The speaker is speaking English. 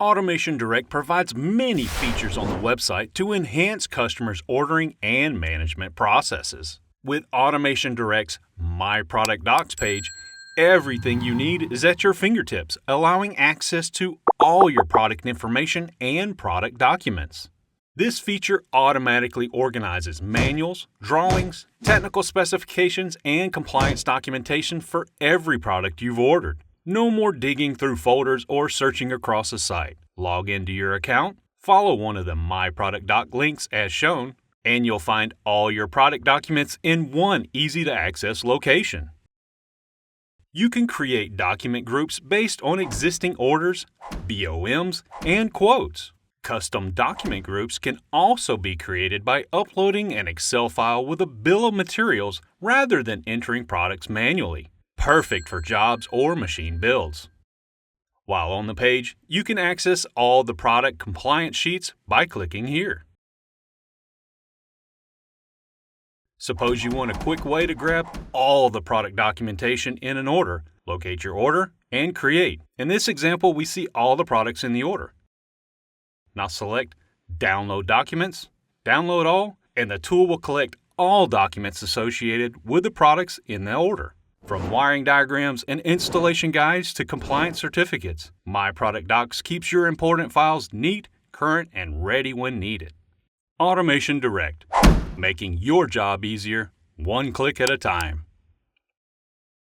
Automation Direct provides many features on the website to enhance customers' ordering and management processes. With Automation Direct's My Product Docs page, everything you need is at your fingertips, allowing access to all your product information and product documents. This feature automatically organizes manuals, drawings, technical specifications, and compliance documentation for every product you've ordered. No more digging through folders or searching across the site. Log into your account, follow one of the My Product Doc links as shown, and you'll find all your product documents in one easy-to-access location. You can create document groups based on existing orders, BOMs, and quotes. Custom document groups can also be created by uploading an Excel file with a bill of materials rather than entering products manually. Perfect for jobs or machine builds. While on the page, you can access all the product compliance sheets by clicking here. Suppose you want a quick way to grab all the product documentation in an order. Locate your order and create. In this example, we see all the products in the order. Now select Download Documents, Download All, and the tool will collect all documents associated with the products in the order. From wiring diagrams and installation guides to compliance certificates, My Product Docs keeps your important files neat, current, and ready when needed. Automation Direct, making your job easier, one click at a time.